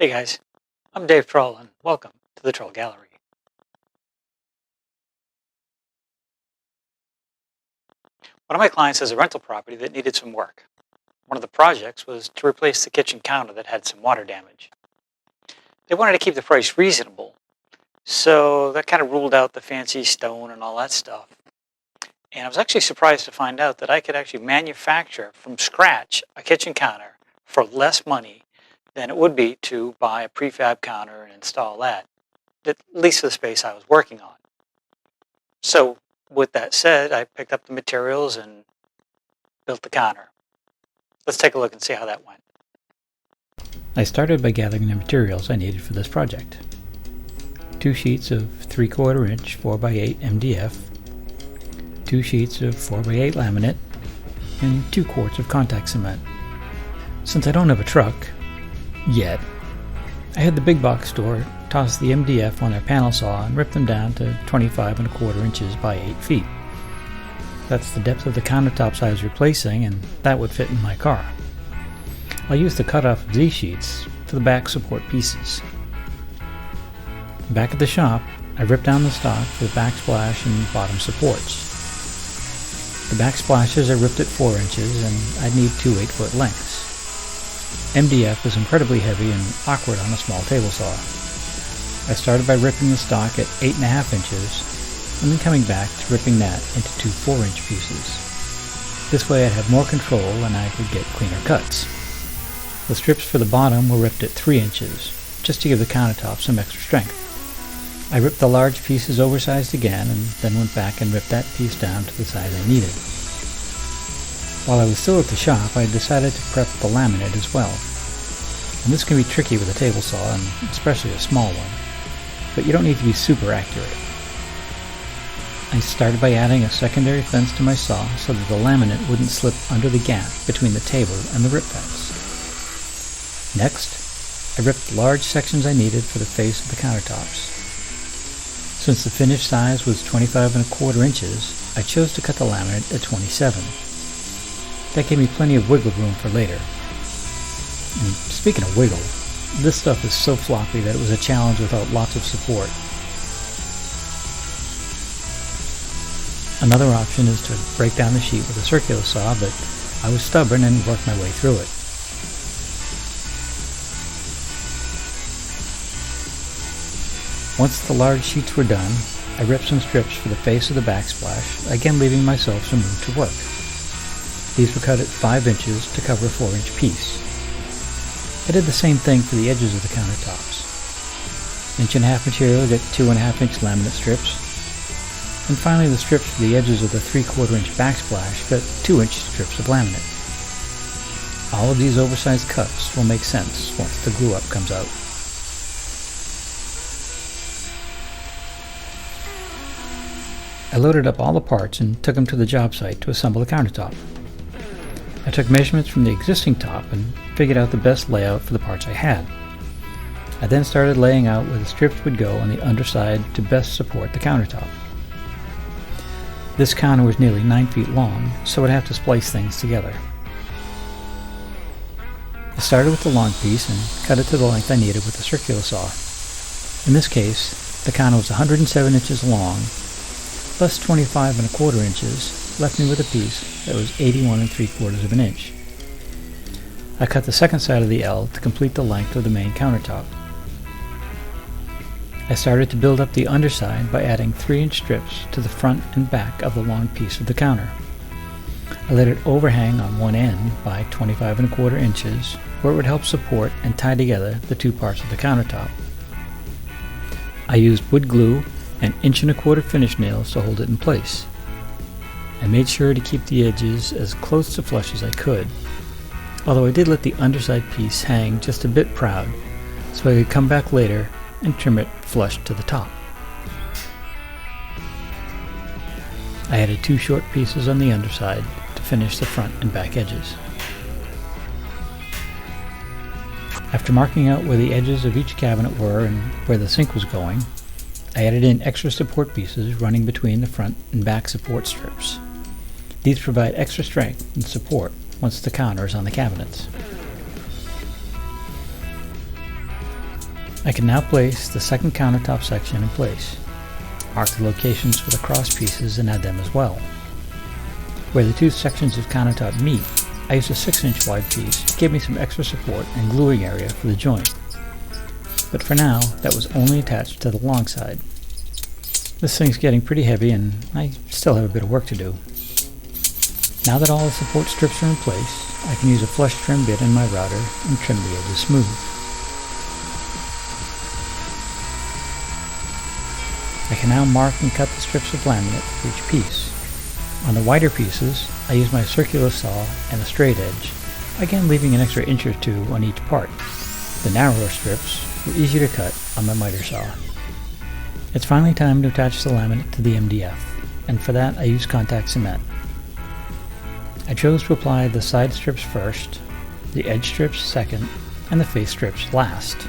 Hey guys, I'm Dave Trull and welcome to the Trull Gallery. One of my clients has a rental property that needed some work. One of the projects was to replace the kitchen counter that had some water damage. They wanted to keep the price reasonable, so that kind of ruled out the fancy stone and all that stuff. And I was actually surprised to find out that I could actually manufacture from scratch a kitchen counter for less money than it would be to buy a prefab counter and install that, at least for the space I was working on. So with that said, I picked up the materials and built the counter. Let's take a look and see how that went. I started by gathering the materials I needed for this project. 2 sheets of 3/4 inch 4x8 MDF, 2 sheets of 4x8 laminate, and 2 quarts of contact cement. Since I don't have a truck, yet, I had the big box store toss the MDF on their panel saw and rip them down to 25¼ inches by 8 feet. That's the depth of the countertops I was replacing, and that would fit in my car. I'll use the cutoff of these sheets for the back support pieces. Back at the shop, I ripped down the stock for the backsplash and bottom supports. The backsplashes I ripped at 4 inches, and I'd need 2 8-foot lengths. MDF is incredibly heavy and awkward on a small table saw. I started by ripping the stock at 8½ inches, and then coming back to ripping that into 2 4-inch pieces. This way I'd have more control and I could get cleaner cuts. The strips for the bottom were ripped at 3 inches, just to give the countertop some extra strength. I ripped the large pieces oversized again, and then went back and ripped that piece down to the size I needed. While I was still at the shop, I decided to prep the laminate as well. And this can be tricky with a table saw, and especially a small one, but you don't need to be super accurate. I started by adding a secondary fence to my saw so that the laminate wouldn't slip under the gap between the table and the rip fence. Next, I ripped the large sections I needed for the face of the countertops. Since the finished size was 25¼ inches, I chose to cut the laminate at 27. That gave me plenty of wiggle room for later. And speaking of wiggle, this stuff is so floppy that it was a challenge without lots of support. Another option is to break down the sheet with a circular saw, but I was stubborn and worked my way through it. Once the large sheets were done, I ripped some strips for the face of the backsplash, again leaving myself some room to work. These were cut at 5 inches to cover a 4-inch piece. I did the same thing for the edges of the countertops. 1.5 material get 2.5-inch laminate strips, and finally the strips for the edges of the 3/4-inch backsplash got 2-inch strips of laminate. All of these oversized cuts will make sense once the glue-up comes out. I loaded up all the parts and took them to the job site to assemble the countertop. I took measurements from the existing top and figured out the best layout for the parts I had. I then started laying out where the strips would go on the underside to best support the countertop. This counter was nearly 9 feet long, so I'd have to splice things together. I started with the long piece and cut it to the length I needed with a circular saw. In this case, the counter was 107 inches long, plus 25¼ inches left me with a piece that was 81 3/4 inch. I cut the second side of the L to complete the length of the main countertop. I started to build up the underside by adding 3-inch strips to the front and back of the long piece of the counter. I let it overhang on one end by 25¼ inches, where it would help support and tie together the 2 parts of the countertop. I used wood glue and 1¼ finish nails to hold it in place. I made sure to keep the edges as close to flush as I could, although I did let the underside piece hang just a bit proud so I could come back later and trim it flush to the top. I added 2 short pieces on the underside to finish the front and back edges. After marking out where the edges of each cabinet were and where the sink was going, I added in extra support pieces running between the front and back support strips. These provide extra strength and support once the counter is on the cabinets. I can now place the second countertop section in place, mark the locations for the cross pieces and add them as well. Where the two sections of countertop meet, I used a 6-inch wide piece to give me some extra support and gluing area for the joint. But for now, that was only attached to the long side. This thing's getting pretty heavy and I still have a bit of work to do. Now that all the support strips are in place, I can use a flush trim bit in my router and trim the edges smooth. I can now mark and cut the strips of laminate for each piece. On the wider pieces, I use my circular saw and a straight edge, again leaving an extra inch or two on each part. The narrower strips were easy to cut on my miter saw. It's finally time to attach the laminate to the MDF, and for that I use contact cement. I chose to apply the side strips first, the edge strips second, and the face strips last.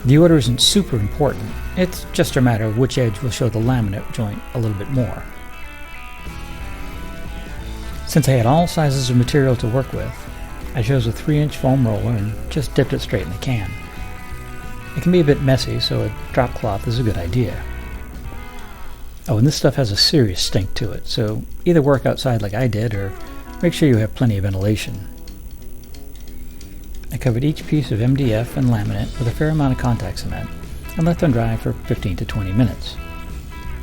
The order isn't super important, it's just a matter of which edge will show the laminate joint a little bit more. Since I had all sizes of material to work with, I chose a 3-inch foam roller and just dipped it straight in the can. It can be a bit messy, so a drop cloth is a good idea. Oh, and this stuff has a serious stink to it, so either work outside like I did or make sure you have plenty of ventilation. I covered each piece of MDF and laminate with a fair amount of contact cement and let them dry for 15 to 20 minutes.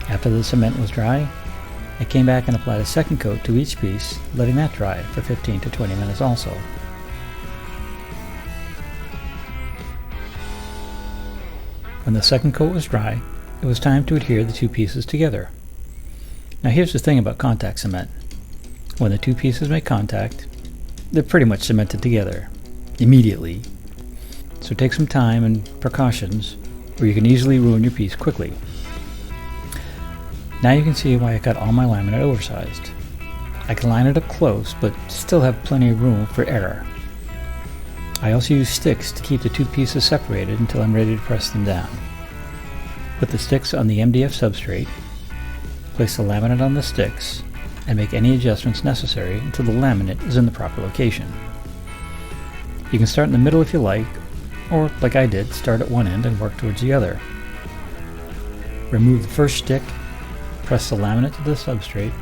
After the cement was dry, I came back and applied a second coat to each piece, letting that dry for 15 to 20 minutes also. When the second coat was dry, it was time to adhere the two pieces together. Now here's the thing about contact cement. When the two pieces make contact, they're pretty much cemented together, immediately. So take some time and precautions, or you can easily ruin your piece quickly. Now you can see why I cut all my laminate oversized. I can line it up close, but still have plenty of room for error. I also use sticks to keep the two pieces separated until I'm ready to press them down. Put the sticks on the MDF substrate, place the laminate on the sticks, and make any adjustments necessary until the laminate is in the proper location. You can start in the middle if you like, or like I did, start at one end and work towards the other. Remove the first stick, press the laminate to the substrate,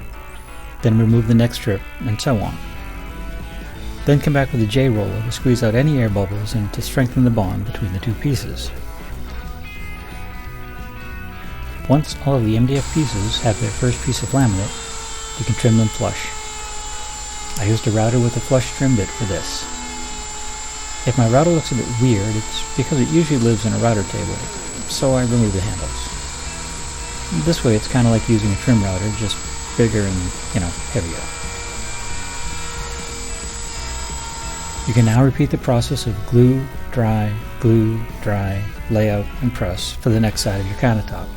then remove the next strip, and so on. Then come back with a J-roller to squeeze out any air bubbles and to strengthen the bond between the two pieces. Once all of the MDF pieces have their first piece of laminate, you can trim them flush. I used a router with a flush trim bit for this. If my router looks a bit weird, it's because it usually lives in a router table, so I remove the handles. This way it's kind of like using a trim router, just bigger and, heavier. You can now repeat the process of glue, dry, layout, and press for the next side of your countertop.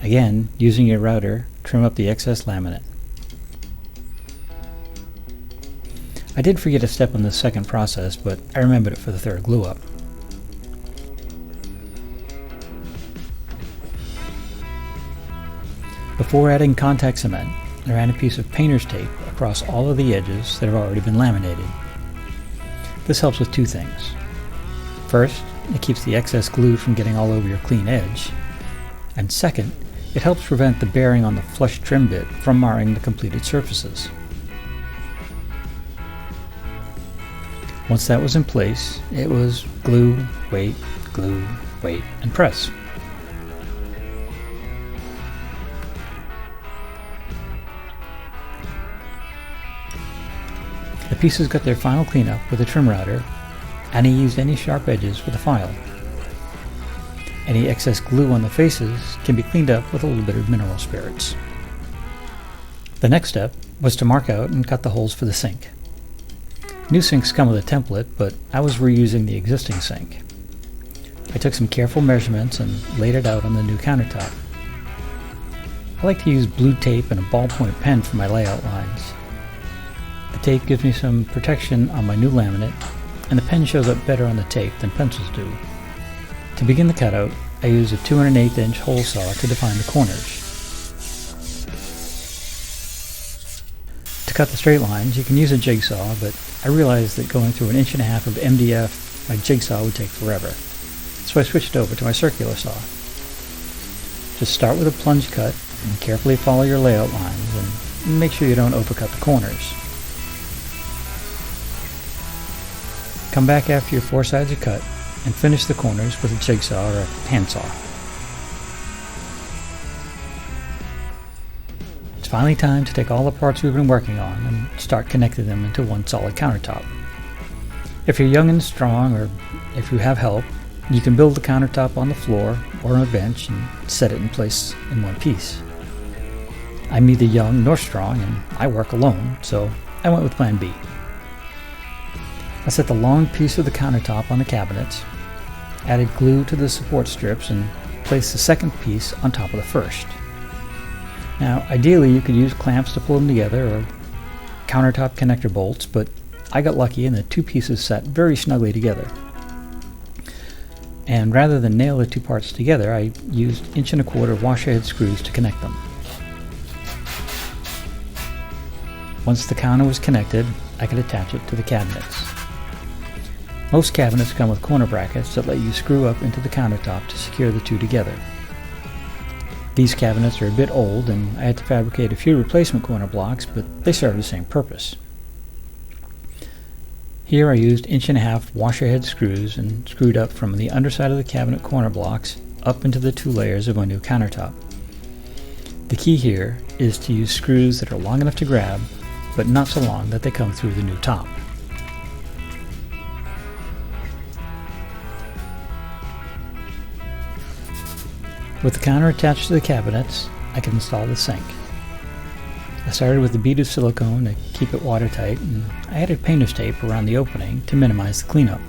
Again, using your router, trim up the excess laminate. I did forget a step on the second process, but I remembered it for the third glue up. Before adding contact cement, I ran a piece of painter's tape across all of the edges that have already been laminated. This helps with two things. First, it keeps the excess glue from getting all over your clean edge, and second, it helps prevent the bearing on the flush trim bit from marring the completed surfaces. Once that was in place, it was glue, wait, and press. The pieces got their final cleanup with a trim router, and I used any sharp edges with a file. Any excess glue on the faces can be cleaned up with a little bit of mineral spirits. The next step was to mark out and cut the holes for the sink. New sinks come with a template, but I was reusing the existing sink. I took some careful measurements and laid it out on the new countertop. I like to use blue tape and a ballpoint pen for my layout lines. The tape gives me some protection on my new laminate, and the pen shows up better on the tape than pencils do. To begin the cutout, I used a 2 1/8-inch hole saw to define the corners. To cut the straight lines, you can use a jigsaw, but I realized that going through 1.5 inches of MDF My jigsaw would take forever, so I switched over to my circular saw. Just start with a plunge cut and carefully follow your layout lines and make sure you don't overcut the corners. Come back after your 4 sides are cut and finish the corners with a jigsaw or a handsaw. It's finally time to take all the parts we've been working on and start connecting them into one solid countertop. If you're young and strong, or if you have help, you can build the countertop on the floor or on a bench and set it in place in one piece. I'm neither young nor strong and I work alone, so I went with plan B. I set the long piece of the countertop on the cabinets, added glue to the support strips, and placed the second piece on top of the first. Now, ideally you could use clamps to pull them together or countertop connector bolts, but I got lucky and the 2 pieces sat very snugly together. And rather than nail the 2 parts together, I used 1¼ inch washer head screws to connect them. Once the counter was connected, I could attach it to the cabinets. Most cabinets come with corner brackets that let you screw up into the countertop to secure the 2 together. These cabinets are a bit old and I had to fabricate a few replacement corner blocks, but they serve the same purpose. Here I used 1½ inch washer head screws and screwed up from the underside of the cabinet corner blocks up into the 2 layers of my new countertop. The key here is to use screws that are long enough to grab, but not so long that they come through the new top. With the counter attached to the cabinets, I can install the sink. I started with a bead of silicone to keep it watertight, and I added painter's tape around the opening to minimize the cleanup.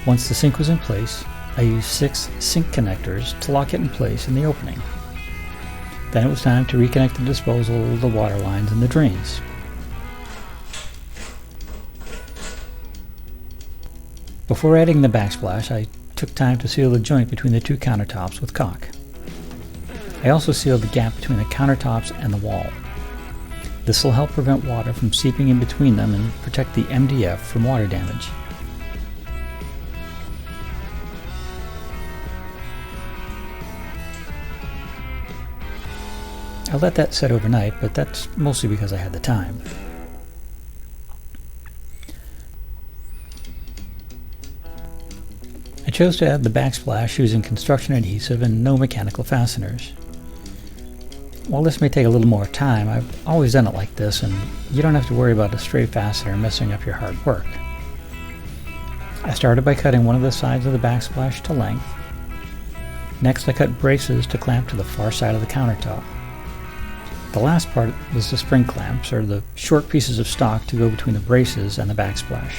Once the sink was in place, I used 6 sink connectors to lock it in place in the opening. Then it was time to reconnect the disposal, the water lines, and the drains. Before adding the backsplash, I took time to seal the joint between the 2 countertops with caulk. I also sealed the gap between the countertops and the wall. This will help prevent water from seeping in between them and protect the MDF from water damage. I let that set overnight, but that's mostly because I had the time. I chose to add the backsplash using construction adhesive and no mechanical fasteners. While this may take a little more time, I've always done it like this, and you don't have to worry about a stray fastener messing up your hard work. I started by cutting one of the sides of the backsplash to length. Next, I cut braces to clamp to the far side of the countertop. The last part was the spring clamps, or the short pieces of stock to go between the braces and the backsplash.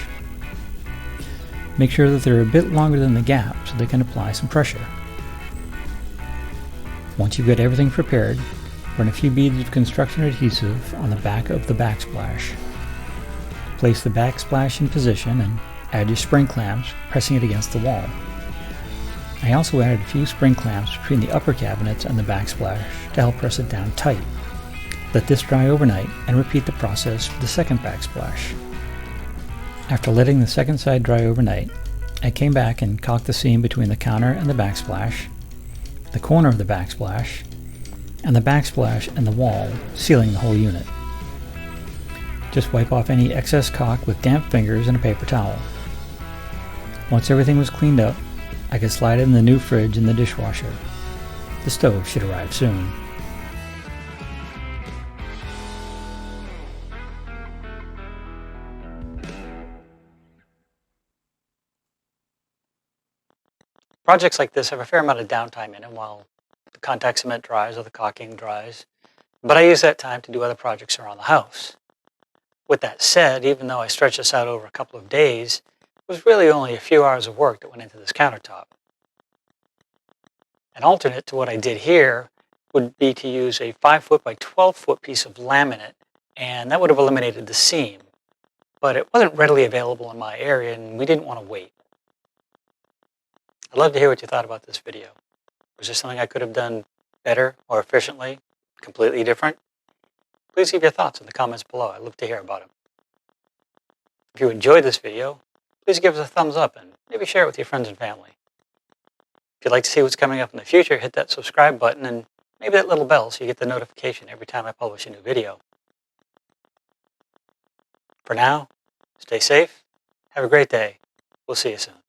Make sure that they're a bit longer than the gap so they can apply some pressure. Once you've got everything prepared, run a few beads of construction adhesive on the back of the backsplash. Place the backsplash in position and add your spring clamps, pressing it against the wall. I also added a few spring clamps between the upper cabinets and the backsplash to help press it down tight. Let this dry overnight and repeat the process for the second backsplash. After letting the second side dry overnight, I came back and caulked the seam between the counter and the backsplash, the corner of the backsplash, and the backsplash and the wall, sealing the whole unit. Just wipe off any excess caulk with damp fingers and a paper towel. Once everything was cleaned up, I could slide it in the new fridge and the dishwasher. The stove should arrive soon. Projects like this have a fair amount of downtime in them while the contact cement dries or the caulking dries, but I use that time to do other projects around the house. With that said, even though I stretched this out over a couple of days, it was really only a few hours of work that went into this countertop. An alternate to what I did here would be to use a 5 foot by 12 foot piece of laminate, and that would have eliminated the seam. but it wasn't readily available in my area and we didn't want to wait. I'd love to hear what you thought about this video. Was there something I could have done better or efficiently, completely different? Please leave your thoughts in the comments below. I'd love to hear about them. If you enjoyed this video, please give us a thumbs up and maybe share it with your friends and family. If you'd like to see what's coming up in the future, hit that subscribe button and maybe that little bell so you get the notification every time I publish a new video. For now, stay safe, have a great day. We'll see you soon.